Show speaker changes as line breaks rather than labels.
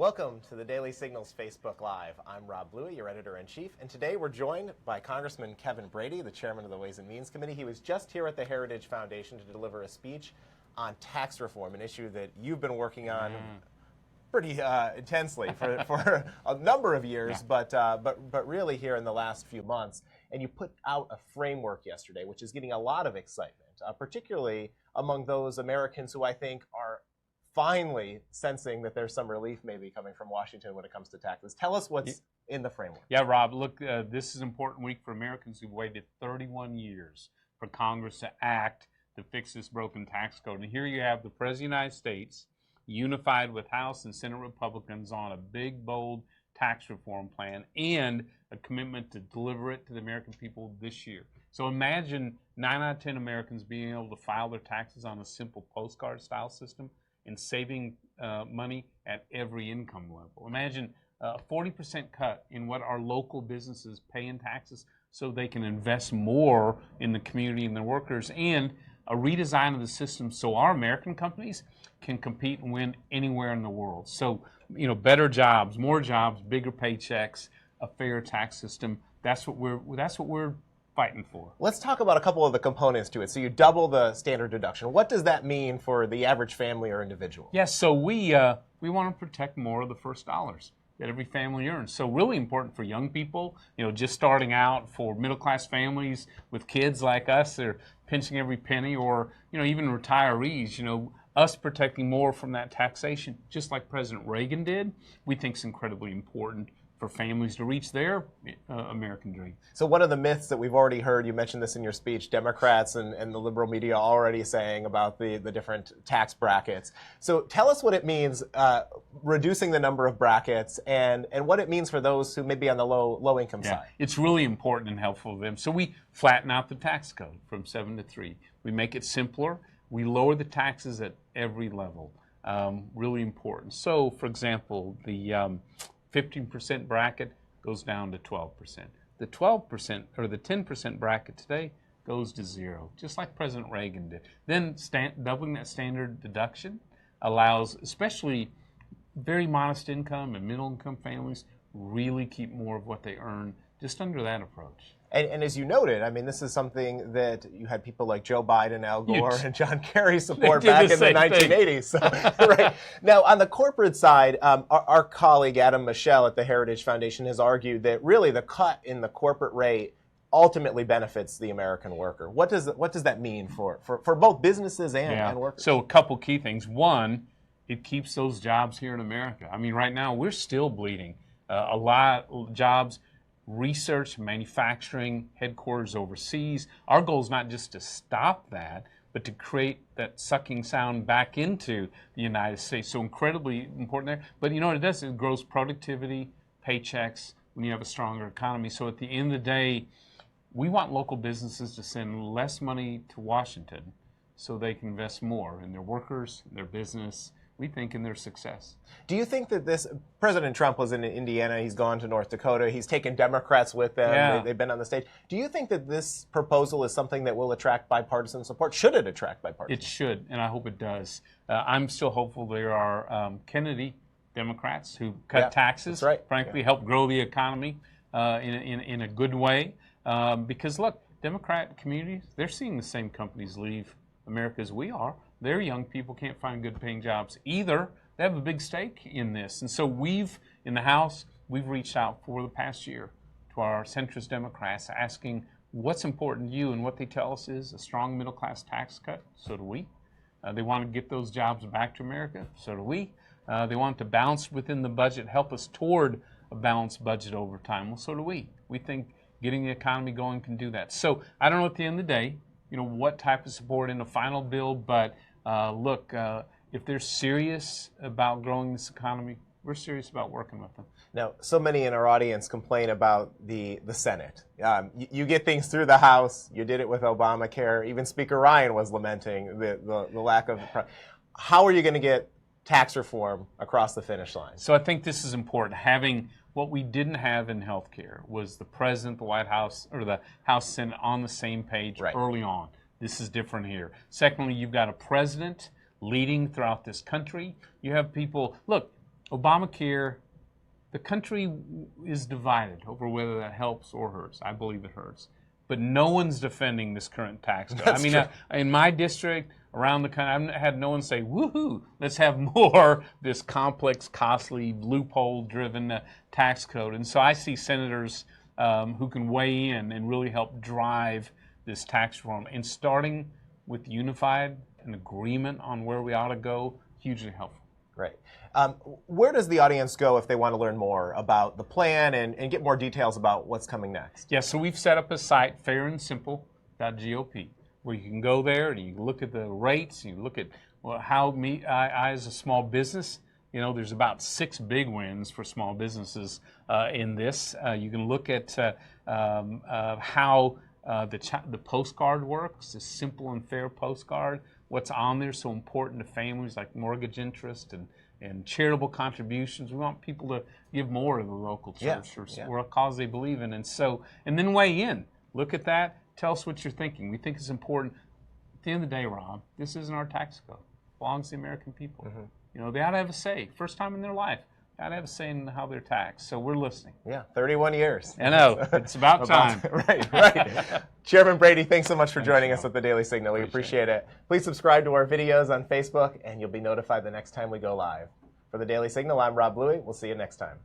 Welcome to the Daily Signal's Facebook Live. I'm Rob Bluey, your editor-in-chief, and today we're joined by Congressman Kevin Brady, the chairman of the Ways and Means Committee. He was just here at the Heritage Foundation to deliver a speech on tax reform, an issue that you've been working on pretty intensely for a number of years, but really here in the last few months. And you put out a framework yesterday, which is getting a lot of excitement, particularly among those Americans who I think are finally sensing that there's some relief maybe coming from Washington when it comes to taxes. Tell us what's in the framework.
Yeah, Rob, look, this is an important week for Americans who've waited 31 years for Congress to act to fix this broken tax code. And here you have the President of the United States unified with House and Senate Republicans on a big, bold tax reform plan and a commitment to deliver it to the American people this year. So imagine 9 out of 10 Americans being able to file their taxes on a simple postcard-style system and saving money at every income level. Imagine a 40% cut in what our local businesses pay in taxes so they can invest more in the community and their workers, and a redesign of the system so our American companies can compete and win anywhere in the world. So, you know, better jobs, more jobs, bigger paychecks, a fair tax system. That's what we're fighting for.
Let's talk about a couple of the components to it. So you double the standard deduction. What does that mean for the average family or individual?
Yes, so we want to protect more of the first dollars that every family earns. So really important for young people, you know, just starting out, for middle-class families with kids like us, they're pinching every penny, or, you know, even retirees, you know, us protecting more from that taxation, just like President Reagan did, we think is incredibly important for families to reach their American dream.
So one of the myths that we've already heard, you mentioned this in your speech, Democrats and the liberal media already saying about the different tax brackets. So tell us what it means, reducing the number of brackets, and what it means for those who may be on the low income side.
It's really important and helpful to them. So we flatten out the tax code from 7 to 3. We make it simpler. We lower the taxes at every level. Really important. So, for example, the 15% bracket goes down to 12%. The 12% or the 10% bracket today goes to 0, just like President Reagan did. Then doubling that standard deduction allows especially very modest income and middle income families really keep more of what they earn just under that approach.
And as you noted, I mean, this is something that you had people like Joe Biden, Al Gore, and John Kerry support back in the 1980s. So, right. Now, on the corporate side, our colleague Adam Michel at the Heritage Foundation has argued that really the cut in the corporate rate ultimately benefits the American worker. What does that mean for both businesses and workers?
So a couple key things. One, it keeps those jobs here in America. I mean, right now we're still bleeding a lot of jobs. Research, manufacturing, headquarters overseas. Our goal is not just to stop that, but to create that sucking sound back into the United States. So incredibly important there. But you know what it does? It grows productivity, paychecks, when you have a stronger economy. So at the end of the day, we want local businesses to send less money to Washington so they can invest more in their workers, their business, we think, in their success.
Do you think that President Trump was in Indiana, he's gone to North Dakota, he's taken Democrats with them, they've been on the stage. Do you think that this proposal is something that will attract bipartisan support? Should it attract bipartisan
support? It should, and I hope it does. I'm still hopeful there are Kennedy Democrats who cut taxes, frankly, help grow the economy in a good way. Because look, Democrat communities, they're seeing the same companies leave America as we are. Their young people can't find good paying jobs either. They have a big stake in this. And so in the House, we've reached out for the past year to our centrist Democrats asking what's important to you, and what they tell us is a strong middle class tax cut. So do we. They want to get those jobs back to America. So do we. They want to balance within the budget, help us toward a balanced budget over time. Well, so do we. We think getting the economy going can do that. So I don't know at the end of the day, you know, what type of support in the final bill, but look, if they're serious about growing this economy, we're serious about working with them.
Now, so many in our audience complain about the Senate. You get things through the House. You did it with Obamacare. Even Speaker Ryan was lamenting the lack of. How are you going to get tax reform across the finish line?
So I think this is important. Having what we didn't have in healthcare was the President, the White House, or the House Senate on the same page early on. This is different here. Secondly, you've got a president leading throughout this country. You have people, look, Obamacare, the country is divided over whether that helps or hurts. I believe it hurts. But no one's defending this current tax code.
That's true.
In my district, around the country, I've had no one say, woohoo, let's have more this complex, costly, loophole-driven tax code. And so I see senators who can weigh in and really help drive this tax reform. And starting with unified an agreement on where we ought to go, hugely helpful.
Great. Where does the audience go if they want to learn more about the plan and get more details about what's coming next?
Yeah, so we've set up a site, fairandsimple.gop, where you can go there and you look at the rates, you look at how I as a small business, there's about 6 big wins for small businesses in this. You can look at how the postcard works, the simple and fair postcard. What's on there so important to families, like mortgage interest and charitable contributions. We want people to give more to the local church or a cause they believe in. And then weigh in. Look at that. Tell us what you're thinking. We think it's important. At the end of the day, Rob, this isn't our tax code. It belongs to the American people. Mm-hmm. They ought to have a say. First time in their life. They ought to have a say in how they're taxed. So we're listening.
Yeah, 31 years.
I know. It's about time.
Right. Chairman Brady, thanks so much for joining us at the Daily Signal. We appreciate it. Please subscribe to our videos on Facebook, and you'll be notified the next time we go live. For the Daily Signal, I'm Rob Bluey. We'll see you next time.